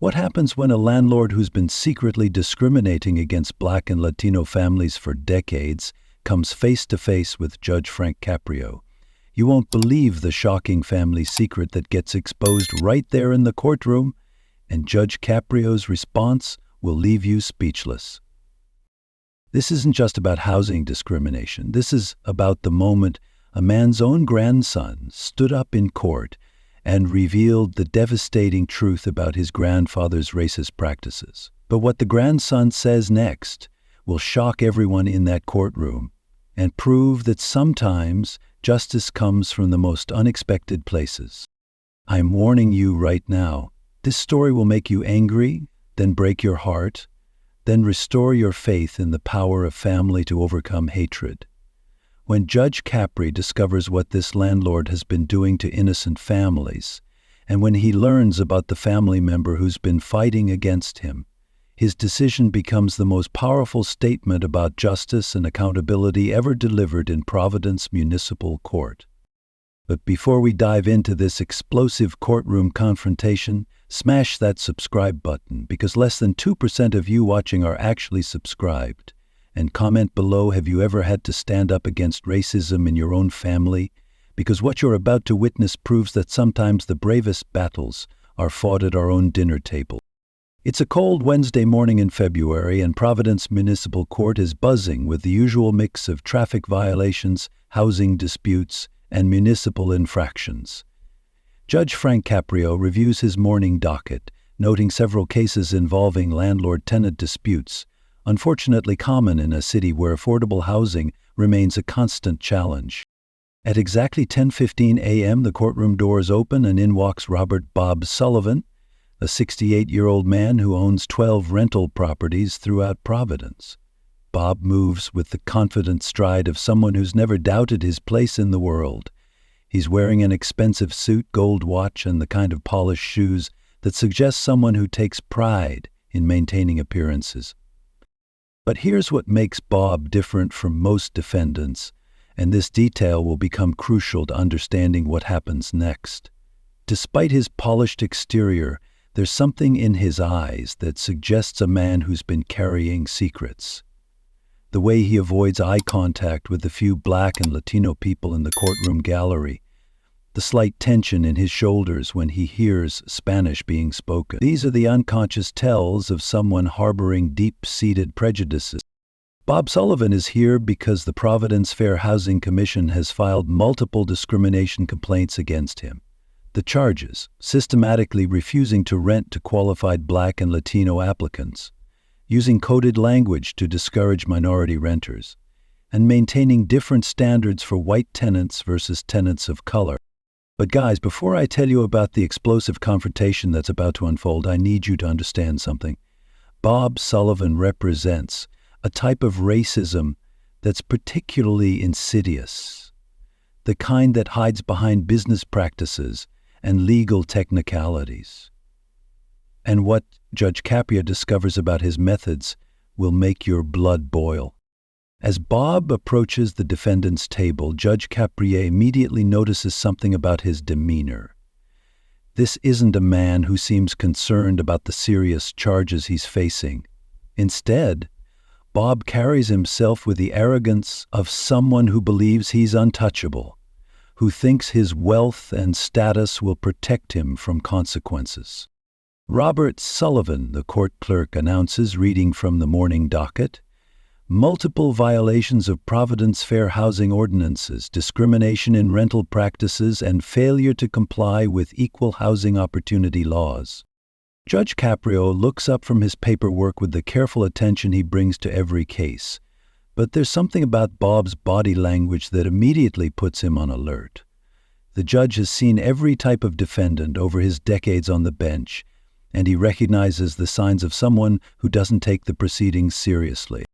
What happens when a landlord who's been secretly discriminating against Black and Latino families for decades comes face to face with Judge Frank Caprio? You won't believe the shocking family secret that gets exposed right there in the courtroom, and Judge Caprio's response will leave you speechless. This isn't just about housing discrimination. This is about the moment a man's own grandson stood up in court and revealed the devastating truth about his grandfather's racist practices. But what the grandson says next will shock everyone in that courtroom and prove that sometimes justice comes from the most unexpected places. I'm warning you right now, this story will make you angry, then break your heart, then restore your faith in the power of family to overcome hatred. When Judge Caprio discovers what this landlord has been doing to innocent families, and when he learns about the family member who's been fighting against him, his decision becomes the most powerful statement about justice and accountability ever delivered in Providence Municipal Court. But before we dive into this explosive courtroom confrontation, smash that subscribe button, because less than 2% of you watching are actually subscribed. And comment below, have you ever had to stand up against racism in your own family? Because what you're about to witness proves that sometimes the bravest battles are fought at our own dinner table. It's a cold Wednesday morning in February, and Providence Municipal Court is buzzing with the usual mix of traffic violations, housing disputes, and municipal infractions. Judge Frank Caprio reviews his morning docket, noting several cases involving landlord-tenant disputes, unfortunately common in a city where affordable housing remains a constant challenge. At exactly 10:15 a.m., the courtroom doors open and in walks Robert "Bob" Sullivan, a 68-year-old man who owns 12 rental properties throughout Providence. Bob moves with the confident stride of someone who's never doubted his place in the world. He's wearing an expensive suit, gold watch, and the kind of polished shoes that suggests someone who takes pride in maintaining appearances. But here's what makes Bob different from most defendants, and this detail will become crucial to understanding what happens next. Despite his polished exterior, there's something in his eyes that suggests a man who's been carrying secrets. The way he avoids eye contact with the few Black and Latino people in the courtroom gallery, the slight tension in his shoulders when he hears Spanish being spoken. These are the unconscious tells of someone harboring deep-seated prejudices. Bob Sullivan is here because the Providence Fair Housing Commission has filed multiple discrimination complaints against him. The charges: systematically refusing to rent to qualified Black and Latino applicants, using coded language to discourage minority renters, and maintaining different standards for white tenants versus tenants of color. But guys, before I tell you about the explosive confrontation that's about to unfold, I need you to understand something. Bob Sullivan represents a type of racism that's particularly insidious, the kind that hides behind business practices and legal technicalities. And what Judge Caprio discovers about his methods will make your blood boil. As Bob approaches the defendant's table, Judge Caprio immediately notices something about his demeanor. This isn't a man who seems concerned about the serious charges he's facing. Instead, Bob carries himself with the arrogance of someone who believes he's untouchable, who thinks his wealth and status will protect him from consequences. Robert Sullivan, the court clerk, announces, reading from the morning docket, multiple violations of Providence Fair housing ordinances, discrimination in rental practices, and failure to comply with equal housing opportunity laws. Judge Caprio looks up from his paperwork with the careful attention he brings to every case. But there's something about Bob's body language that immediately puts him on alert. The judge has seen every type of defendant over his decades on the bench, and he recognizes the signs of someone who doesn't take the proceedings seriously.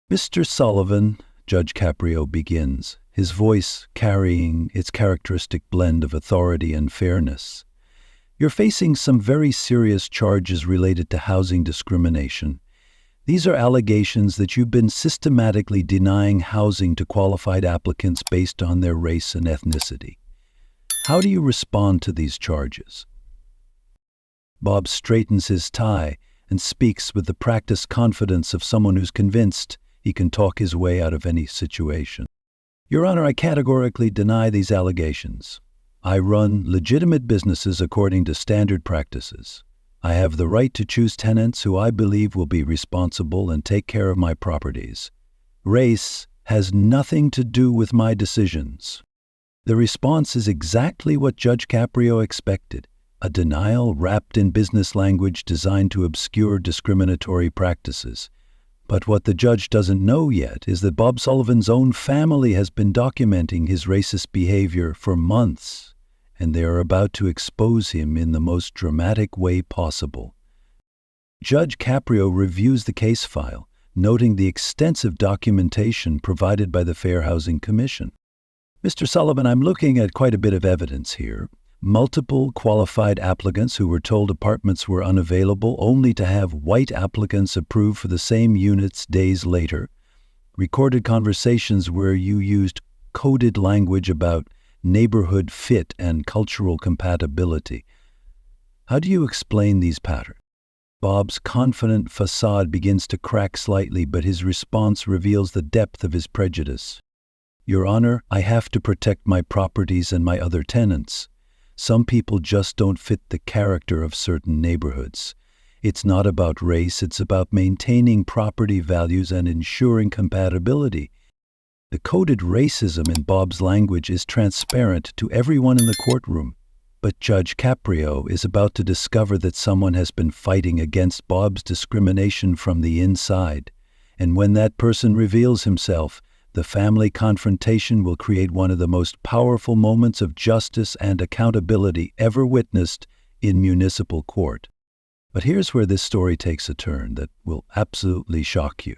"Mr. Sullivan," Judge Caprio begins, his voice carrying its characteristic blend of authority and fairness. "You're facing some very serious charges related to housing discrimination. These are allegations that you've been systematically denying housing to qualified applicants based on their race and ethnicity. How do you respond to these charges?" Bob straightens his tie and speaks with the practiced confidence of someone who's convinced he can talk his way out of any situation. Your Honor, I categorically deny these allegations. I run legitimate businesses according to standard practices. I have the right to choose tenants who I believe will be responsible and take care of my properties. Race has nothing to do with my decisions. The response is exactly what Judge Caprio expected, a denial wrapped in business language designed to obscure discriminatory practices. But what the judge doesn't know yet is that Bob Sullivan's own family has been documenting his racist behavior for months, and they are about to expose him in the most dramatic way possible. Judge Caprio reviews the case file, noting the extensive documentation provided by the Fair Housing Commission. Mr. Sullivan, I'm looking at quite a bit of evidence here. Multiple qualified applicants who were told apartments were unavailable only to have white applicants approved for the same units days later. Recorded conversations where you used coded language about neighborhood fit and cultural compatibility. How do you explain these patterns? Bob's confident facade begins to crack slightly, but his response reveals the depth of his prejudice. Your Honor, I have to protect my properties and my other tenants. Some people just don't fit the character of certain neighborhoods. It's not about race, it's about maintaining property values and ensuring compatibility. The coded racism in Bob's language is transparent to everyone in the courtroom. But Judge Caprio is about to discover that someone has been fighting against Bob's discrimination from the inside. And when that person reveals himself, the family confrontation will create one of the most powerful moments of justice and accountability ever witnessed in municipal court. But here's where this story takes a turn that will absolutely shock you.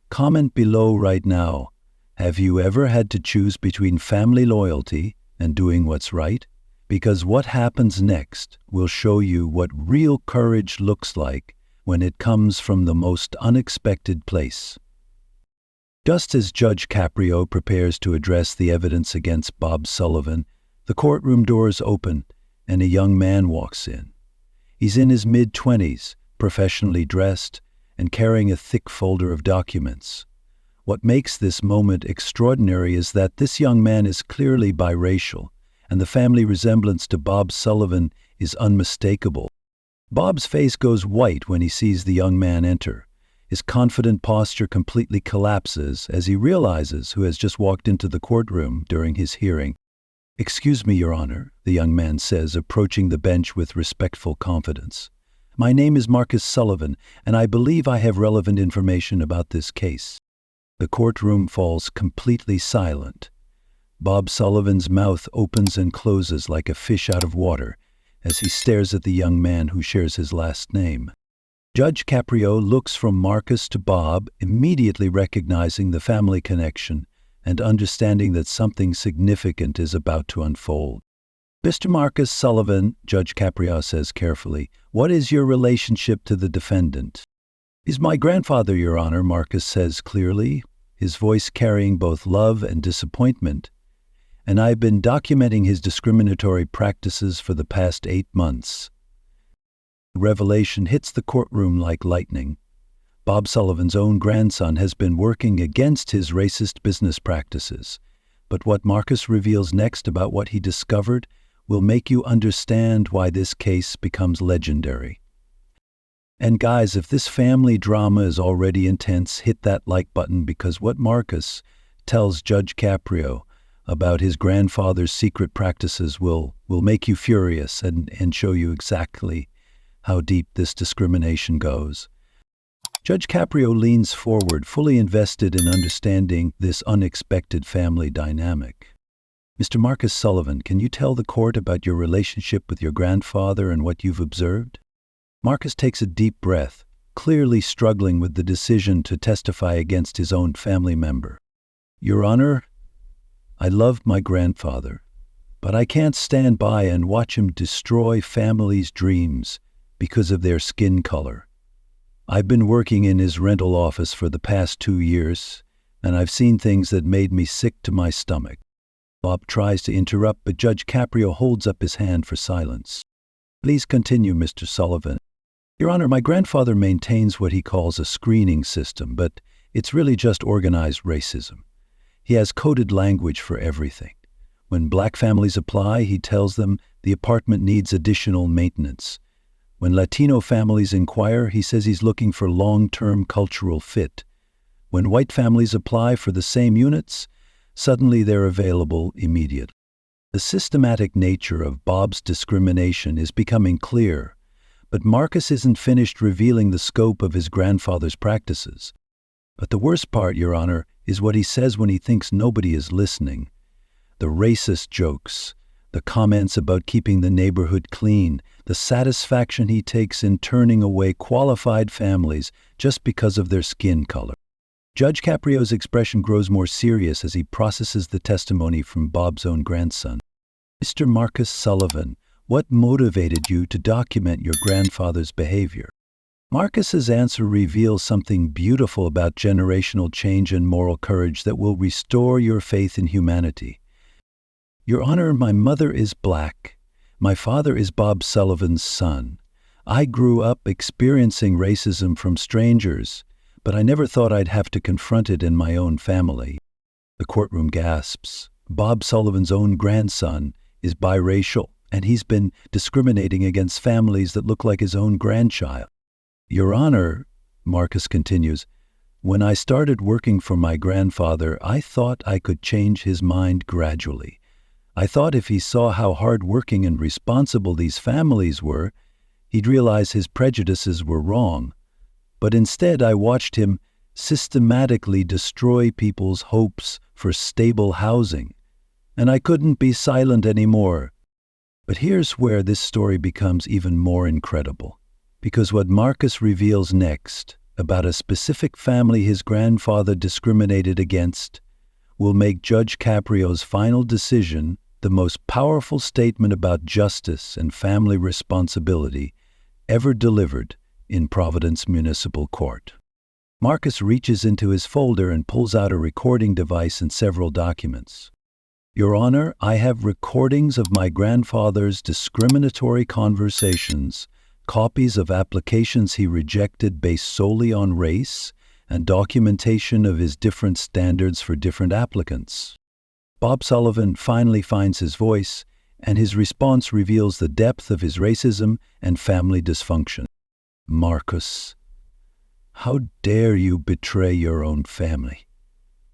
Comment below right now. Have you ever had to choose between family loyalty and doing what's right? Because what happens next will show you what real courage looks like when it comes from the most unexpected place. Just as Judge Caprio prepares to address the evidence against Bob Sullivan, the courtroom doors open and a young man walks in. He's in his mid-20s, professionally dressed, and carrying a thick folder of documents. What makes this moment extraordinary is that this young man is clearly biracial, and the family resemblance to Bob Sullivan is unmistakable. Bob's face goes white when he sees the young man enter. His confident posture completely collapses as he realizes who has just walked into the courtroom during his hearing. "Excuse me, Your Honor," the young man says, approaching the bench with respectful confidence. "My name is Marcus Sullivan, and I believe I have relevant information about this case." The courtroom falls completely silent. Bob Sullivan's mouth opens and closes like a fish out of water as he stares at the young man who shares his last name. Judge Caprio looks from Marcus to Bob, immediately recognizing the family connection and understanding that something significant is about to unfold. "Mr. Marcus Sullivan," Judge Caprio says carefully, "what is your relationship to the defendant?" "He's my grandfather, Your Honor," Marcus says clearly, his voice carrying both love and disappointment. "And I've been documenting his discriminatory practices for the past 8 months. The revelation hits the courtroom like lightning. Bob Sullivan's own grandson has been working against his racist business practices. But what Marcus reveals next about what he discovered will make you understand why this case becomes legendary. And guys, if this family drama is already intense, hit that like button, because what Marcus tells Judge Caprio about his grandfather's secret practices will make you furious and show you exactly how deep this discrimination goes. Judge Caprio leans forward, fully invested in understanding this unexpected family dynamic. "Mr. Marcus Sullivan, can you tell the court about your relationship with your grandfather and what you've observed?" Marcus takes a deep breath, clearly struggling with the decision to testify against his own family member. "Your Honor, I loved my grandfather, but I can't stand by and watch him destroy families' dreams because of their skin color. I've been working in his rental office for the past 2 years, and I've seen things that made me sick to my stomach." Bob tries to interrupt, but Judge Caprio holds up his hand for silence. Please continue, Mr. Sullivan. Your Honor, my grandfather maintains what he calls a screening system, but it's really just organized racism. He has coded language for everything. When black families apply, he tells them the apartment needs additional maintenance. When Latino families inquire, he says he's looking for long-term cultural fit. When white families apply for the same units, suddenly they're available immediately. The systematic nature of Bob's discrimination is becoming clear, but Marcus isn't finished revealing the scope of his grandfather's practices. But the worst part, Your Honor, is what he says when he thinks nobody is listening. The racist jokes, the comments about keeping the neighborhood clean, the satisfaction he takes in turning away qualified families just because of their skin color. Judge Caprio's expression grows more serious as he processes the testimony from Bob's own grandson. Mr. Marcus Sullivan, what motivated you to document your grandfather's behavior? Marcus's answer reveals something beautiful about generational change and moral courage that will restore your faith in humanity. Your Honor, my mother is black. My father is Bob Sullivan's son. I grew up experiencing racism from strangers, but I never thought I'd have to confront it in my own family. The courtroom gasps. Bob Sullivan's own grandson is biracial, and he's been discriminating against families that look like his own grandchild. Your Honor, Marcus continues, when I started working for my grandfather, I thought I could change his mind gradually. I thought if he saw how hardworking and responsible these families were, he'd realize his prejudices were wrong. But instead, I watched him systematically destroy people's hopes for stable housing. And I couldn't be silent anymore. But here's where this story becomes even more incredible. Because what Marcus reveals next about a specific family his grandfather discriminated against will make Judge Caprio's final decision the most powerful statement about justice and family responsibility ever delivered in Providence Municipal Court. Marcus reaches into his folder and pulls out a recording device and several documents. Your Honor, I have recordings of my grandfather's discriminatory conversations, copies of applications he rejected based solely on race, and documentation of his different standards for different applicants. Bob Sullivan finally finds his voice, and his response reveals the depth of his racism and family dysfunction. Marcus, how dare you betray your own family?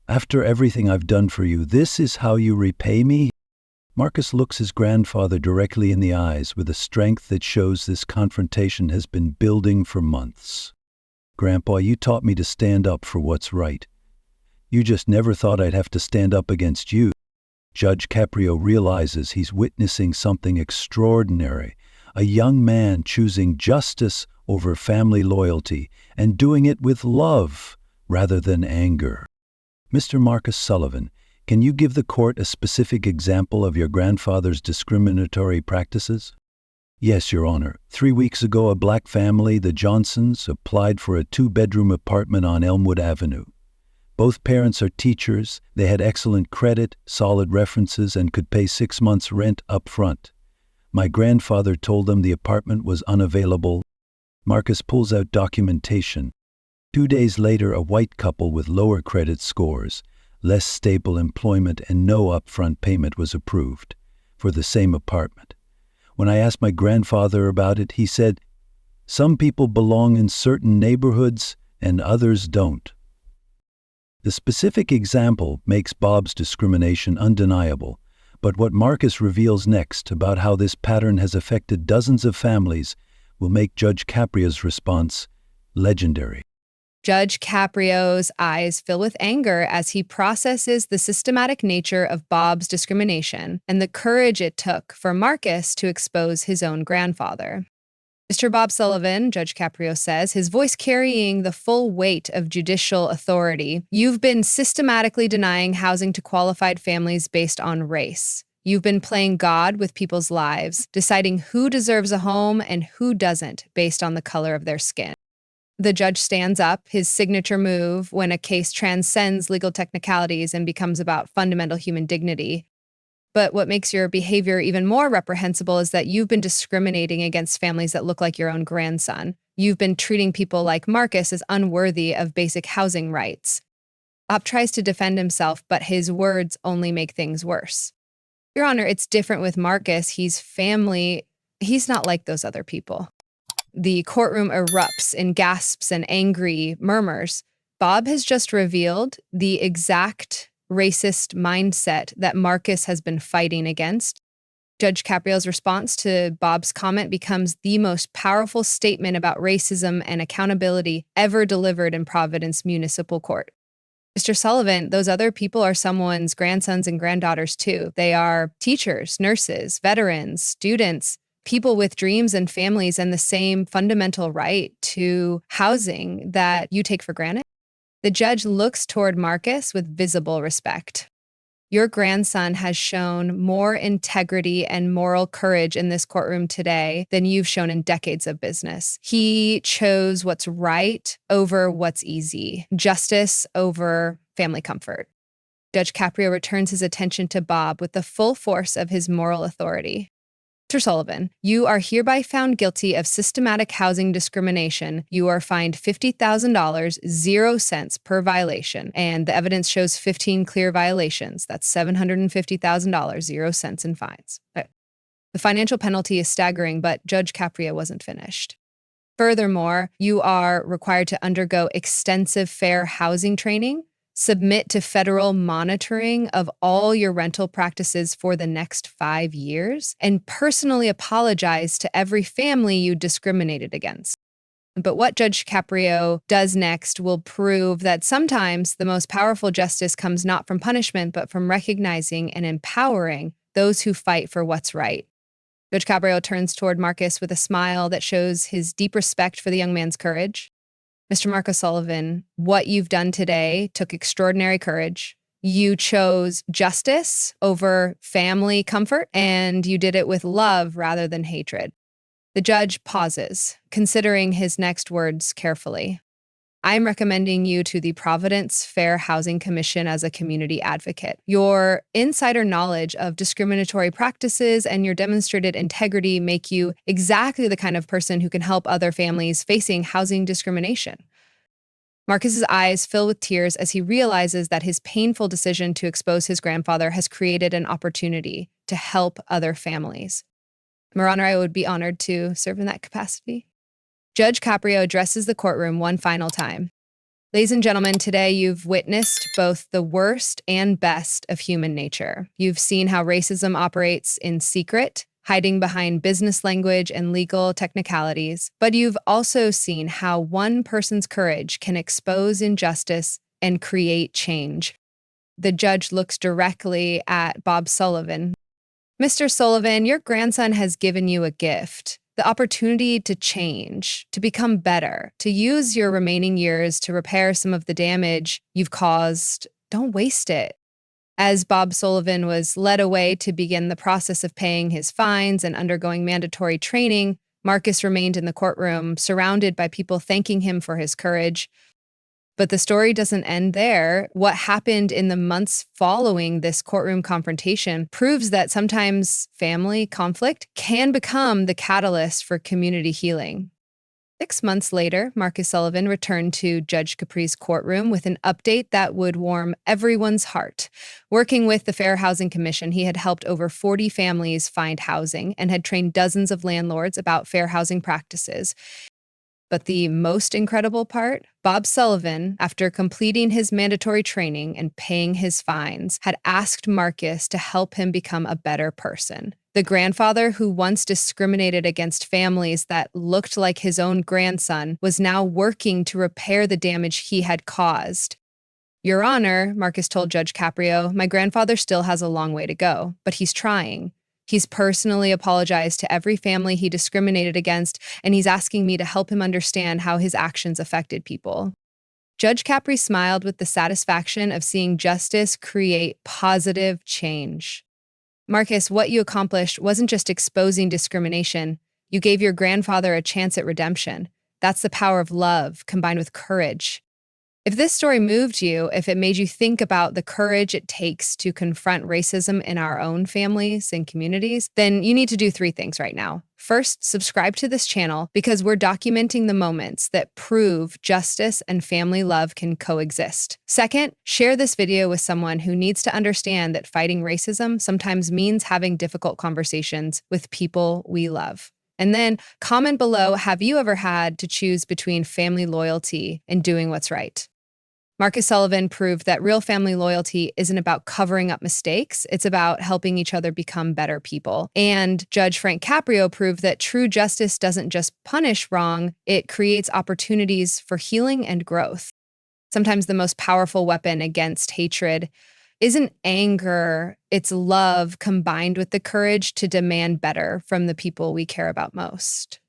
After everything I've done for you, this is how you repay me? Marcus looks his grandfather directly in the eyes with a strength that shows this confrontation has been building for months. Grandpa, you taught me to stand up for what's right. You just never thought I'd have to stand up against you. Judge Caprio realizes he's witnessing something extraordinary, a young man choosing justice over family loyalty and doing it with love rather than anger. Mr. Marcus Sullivan, can you give the court a specific example of your grandfather's discriminatory practices? Yes, Your Honor. 3 weeks ago, a black family, the Johnsons, applied for a 2-bedroom apartment on Elmwood Avenue. Both parents are teachers, they had excellent credit, solid references, and could pay 6 months' rent up front. My grandfather told them the apartment was unavailable. Marcus pulls out documentation. 2 days later, a white couple with lower credit scores, less stable employment, and no upfront payment was approved for the same apartment. When I asked my grandfather about it, he said, "Some people belong in certain neighborhoods and others don't." The specific example makes Bob's discrimination undeniable, but what Marcus reveals next about how this pattern has affected dozens of families will make Judge Caprio's response legendary. Judge Caprio's eyes fill with anger as he processes the systematic nature of Bob's discrimination and the courage it took for Marcus to expose his own grandfather. Mr. Bob Sullivan, Judge Caprio says, his voice carrying the full weight of judicial authority, you've been systematically denying housing to qualified families based on race. You've been playing God with people's lives, deciding who deserves a home and who doesn't based on the color of their skin. The judge stands up, his signature move when a case transcends legal technicalities and becomes about fundamental human dignity. But what makes your behavior even more reprehensible is that you've been discriminating against families that look like your own grandson. You've been treating people like Marcus as unworthy of basic housing rights. Bob tries to defend himself, but his words only make things worse. Your Honor, it's different with Marcus. He's family. He's not like those other people. The courtroom erupts in gasps and angry murmurs. Bob has just revealed the exact racist mindset that Marcus has been fighting against. Judge Caprio's response to Bob's comment becomes the most powerful statement about racism and accountability ever delivered in Providence Municipal Court. Mr. Sullivan, those other people are someone's grandsons and granddaughters too. They are teachers, nurses, veterans, students, people with dreams and families and the same fundamental right to housing that you take for granted. The judge looks toward Marcus with visible respect. Your grandson has shown more integrity and moral courage in this courtroom today than you've shown in decades of business. He chose what's right over what's easy, justice over family comfort. Judge Caprio returns his attention to Bob with the full force of his moral authority. Mr. Sullivan, you are hereby found guilty of systematic housing discrimination. You are fined $50,000, 0 cents per violation, and the evidence shows 15 clear violations. That's $750,000, 0 cents in fines. The financial penalty is staggering, but Judge Caprio wasn't finished. Furthermore, you are required to undergo extensive fair housing training, submit to federal monitoring of all your rental practices for the next 5 years, and personally apologize to every family you discriminated against. But what Judge Caprio does next will prove that sometimes the most powerful justice comes not from punishment, but from recognizing and empowering those who fight for what's right. Judge Caprio turns toward Marcus with a smile that shows his deep respect for the young man's courage. Mr. Marcus Sullivan, what you've done today took extraordinary courage. You chose justice over family comfort, and you did it with love rather than hatred. The judge pauses, considering his next words carefully. I'm recommending you to the Providence Fair Housing Commission as a community advocate. Your insider knowledge of discriminatory practices and your demonstrated integrity make you exactly the kind of person who can help other families facing housing discrimination. Marcus's eyes fill with tears as he realizes that his painful decision to expose his grandfather has created an opportunity to help other families. Your Honor, I would be honored to serve in that capacity. Judge Caprio addresses the courtroom one final time. Ladies and gentlemen, today you've witnessed both the worst and best of human nature. You've seen how racism operates in secret, hiding behind business language and legal technicalities, but you've also seen how one person's courage can expose injustice and create change. The judge looks directly at Bob Sullivan. Mr. Sullivan, your grandson has given you a gift. The opportunity to change, to become better, to use your remaining years to repair some of the damage you've caused. Don't waste it. As Bob Sullivan was led away to begin the process of paying his fines and undergoing mandatory training, Marcus remained in the courtroom, surrounded by people thanking him for his courage. But the story doesn't end there. What happened in the months following this courtroom confrontation proves that sometimes family conflict can become the catalyst for community healing. 6 months later, Marcus Sullivan returned to Judge Caprio's courtroom with an update that would warm everyone's heart. Working with the Fair Housing Commission, he had helped over 40 families find housing and had trained dozens of landlords about fair housing practices. But the most incredible part, Bob Sullivan, after completing his mandatory training and paying his fines, had asked Marcus to help him become a better person. The grandfather who once discriminated against families that looked like his own grandson was now working to repair the damage he had caused. Your Honor, Marcus told Judge Caprio, my grandfather still has a long way to go, but he's trying. He's personally apologized to every family he discriminated against, and he's asking me to help him understand how his actions affected people. Judge Caprio smiled with the satisfaction of seeing justice create positive change. Marcus, what you accomplished wasn't just exposing discrimination. You gave your grandfather a chance at redemption. That's the power of love combined with courage. If this story moved you, if it made you think about the courage it takes to confront racism in our own families and communities, then you need to do 3 things right now. First, subscribe to this channel because we're documenting the moments that prove justice and family love can coexist. Second, share this video with someone who needs to understand that fighting racism sometimes means having difficult conversations with people we love. And then comment below, have you ever had to choose between family loyalty and doing what's right? Marcus Sullivan proved that real family loyalty isn't about covering up mistakes, it's about helping each other become better people. And Judge Frank Caprio proved that true justice doesn't just punish wrong, it creates opportunities for healing and growth. Sometimes the most powerful weapon against hatred isn't anger, it's love combined with the courage to demand better from the people we care about most.